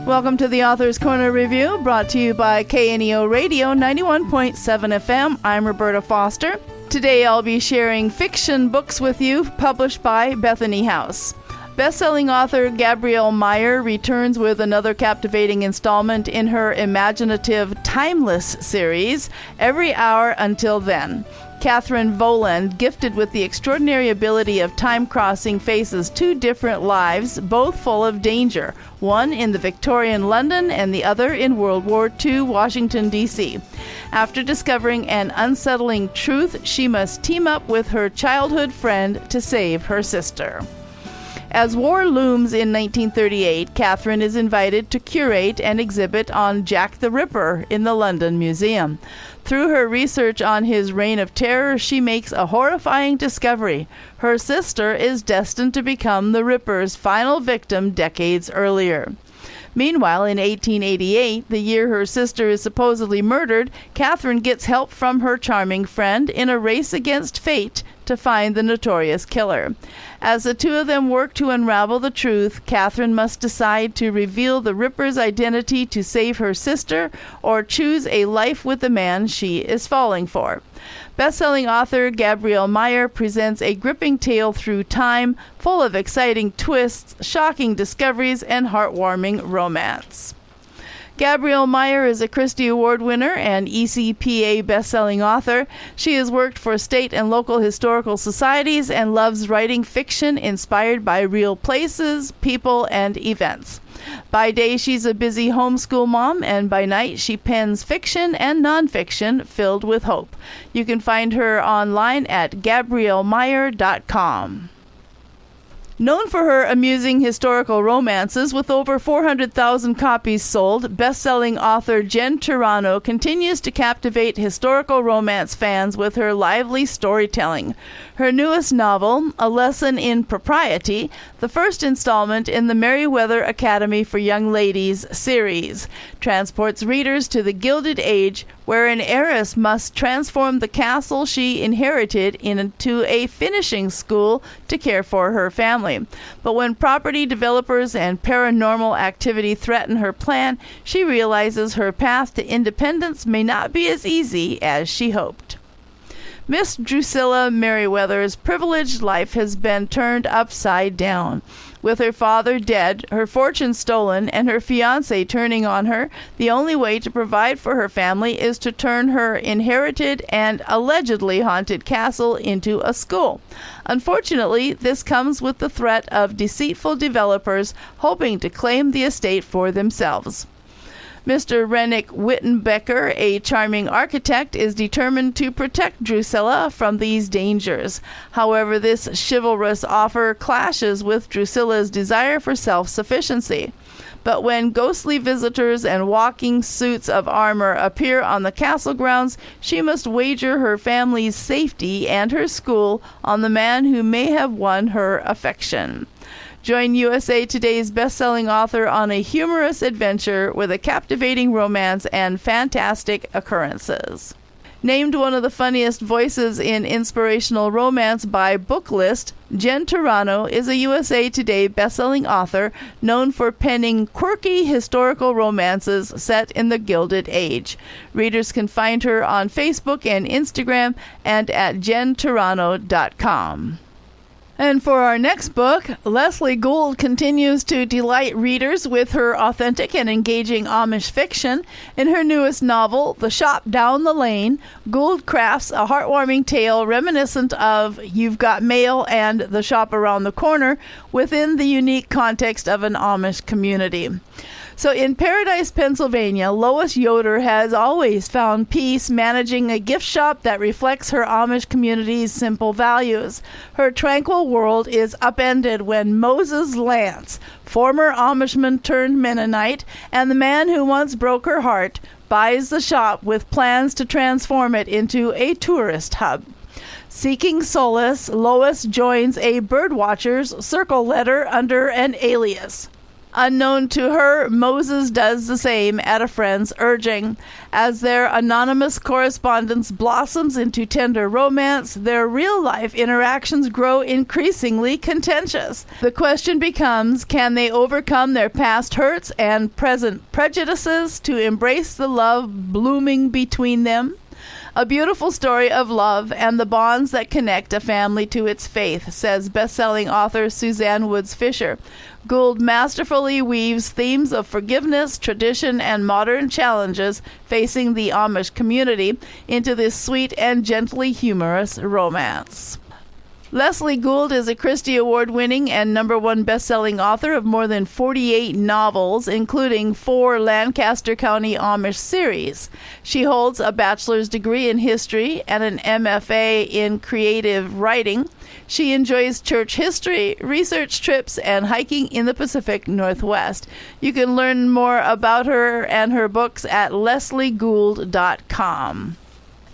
Welcome to the Author's Corner Review, brought to you by KNEO Radio 91.7 FM. I'm Roberta Foster. Today I'll be sharing fiction books with you, published by Bethany House. Best-selling author Gabrielle Meyer returns with another captivating installment in her imaginative Timeless series, Every Hour Until Then. Catherine Voland, gifted with the extraordinary ability of time-crossing, faces two different lives, both full of danger, one in the Victorian London and the other in World War II Washington, D.C. After discovering an unsettling truth, she must team up with her childhood friend to save her sister. As war looms in 1938, Catherine is invited to curate an exhibit on Jack the Ripper in the London Museum. Through her research on his reign of terror, she makes a horrifying discovery. Her sister is destined to become the Ripper's final victim decades earlier. Meanwhile, in 1888, the year her sister is supposedly murdered, Catherine gets help from her charming friend in a race against fate to find the notorious killer. As the two of them work to unravel the truth, Catherine must decide to reveal the Ripper's identity to save her sister or choose a life with the man she is falling for. Best-selling author Gabrielle Meyer presents a gripping tale through time, full of exciting twists, shocking discoveries, and heartwarming romance. Gabrielle Meyer is a Christie Award winner and ECPA best-selling author. She has worked for state and local historical societies and loves writing fiction inspired by real places, people, and events. By day, she's a busy homeschool mom, and by night, she pens fiction and nonfiction filled with hope. You can find her online at GabrielleMeyer.com. Known for her amusing historical romances with over 400,000 copies sold, best-selling author Jen Turano continues to captivate historical romance fans with her lively storytelling. Her newest novel, A Lesson in Propriety, the first installment in the Merriweather Academy for Young Ladies series, transports readers to the Gilded Age, where an heiress must transform the castle she inherited into a finishing school to care for her family. But when property developers and paranormal activity threaten her plan, she realizes her path to independence may not be as easy as she hoped. Miss Drusilla Merriweather's privileged life has been turned upside down. With her father dead, her fortune stolen, and her fiancé turning on her, the only way to provide for her family is to turn her inherited and allegedly haunted castle into a school. Unfortunately, this comes with the threat of deceitful developers hoping to claim the estate for themselves. Mr. Rennick Wittenbecker, a charming architect, is determined to protect Drusilla from these dangers. However, this chivalrous offer clashes with Drusilla's desire for self-sufficiency. But when ghostly visitors and walking suits of armor appear on the castle grounds, she must wager her family's safety and her school on the man who may have won her affection. Join USA Today's best-selling author on a humorous adventure with a captivating romance and fantastic occurrences. Named one of the funniest voices in inspirational romance by Booklist, Jen Turano is a USA Today best-selling author known for penning quirky historical romances set in the Gilded Age. Readers can find her on Facebook and Instagram and at jenturano.com. And for our next book, Leslie Gould continues to delight readers with her authentic and engaging Amish fiction. In her newest novel, The Shop Down the Lane, Gould crafts a heartwarming tale reminiscent of You've Got Mail and The Shop Around the Corner within the unique context of an Amish community. So in Paradise, Pennsylvania, Lois Yoder has always found peace managing a gift shop that reflects her Amish community's simple values. Her tranquil world is upended when Moses Lance, former Amishman turned Mennonite, and the man who once broke her heart, buys the shop with plans to transform it into a tourist hub. Seeking solace, Lois joins a birdwatcher's circle letter under an alias. Unknown to her, Moses does the same at a friend's urging. As their anonymous correspondence blossoms into tender romance, their real-life interactions grow increasingly contentious. The question becomes, can they overcome their past hurts and present prejudices to embrace the love blooming between them? A beautiful story of love and the bonds that connect a family to its faith, says best-selling author Suzanne Woods Fisher. Gould masterfully weaves themes of forgiveness, tradition, and modern challenges facing the Amish community into this sweet and gently humorous romance. Leslie Gould is a Christie Award-winning and #1 best-selling author of more than 48 novels, including 4 Lancaster County Amish series. She holds a bachelor's degree in history and an MFA in creative writing. She enjoys church history, research trips, and hiking in the Pacific Northwest. You can learn more about her and her books at lesliegould.com.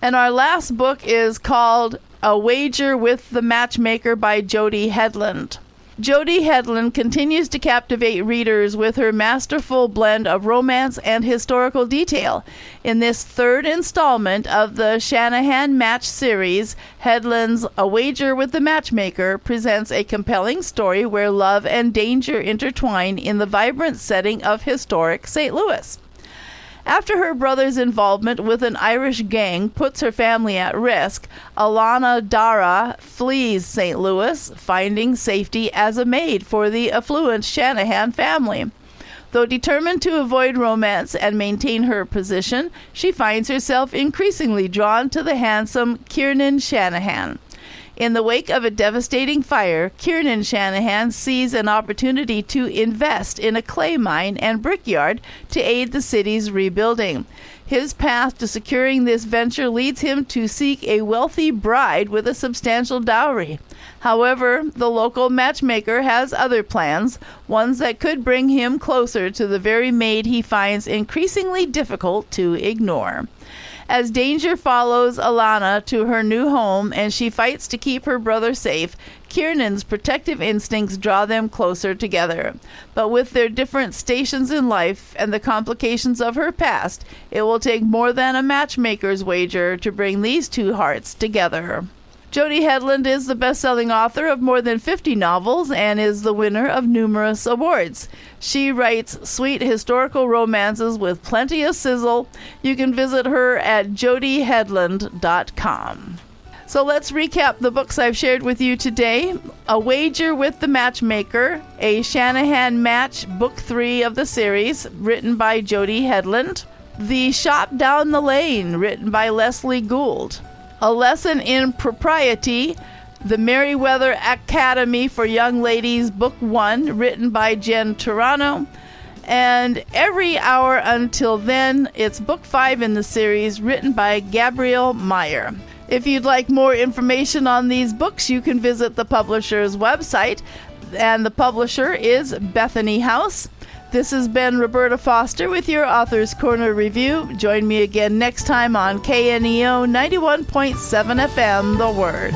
And our last book is called A Wager with the Matchmaker by Jody Headland. Jody Headland continues to captivate readers with her masterful blend of romance and historical detail. In this 3rd installment of the Shanahan Match series, Headland's A Wager with the Matchmaker presents a compelling story where love and danger intertwine in the vibrant setting of historic St. Louis. After her brother's involvement with an Irish gang puts her family at risk, Alana Dara flees St. Louis, finding safety as a maid for the affluent Shanahan family. Though determined to avoid romance and maintain her position, she finds herself increasingly drawn to the handsome Kiernan Shanahan. In the wake of a devastating fire, Kiernan Shanahan sees an opportunity to invest in a clay mine and brickyard to aid the city's rebuilding. His path to securing this venture leads him to seek a wealthy bride with a substantial dowry. However, the local matchmaker has other plans, ones that could bring him closer to the very maid he finds increasingly difficult to ignore. As danger follows Alana to her new home and she fights to keep her brother safe, Kiernan's protective instincts draw them closer together. But with their different stations in life and the complications of her past, it will take more than a matchmaker's wager to bring these two hearts together. Jody Headland is the best-selling author of more than 50 novels and is the winner of numerous awards. She writes sweet historical romances with plenty of sizzle. You can visit her at jodyheadland.com. So let's recap the books I've shared with you today. A Wager with the Matchmaker, a Shanahan Match, Book 3 of the series, written by Jody Headland. The Shop Down the Lane, written by Leslie Gould. A Lesson in Propriety, The Merriweather Academy for Young Ladies, Book 1, written by Jen Turano. And Every Hour Until Then, it's Book 5 in the series, written by Gabrielle Meyer. If you'd like more information on these books, you can visit the publisher's website, and the publisher is Bethany House. This has been Roberta Foster with your Author's Corner review. Join me again next time on KNEO 91.7 FM, The Word.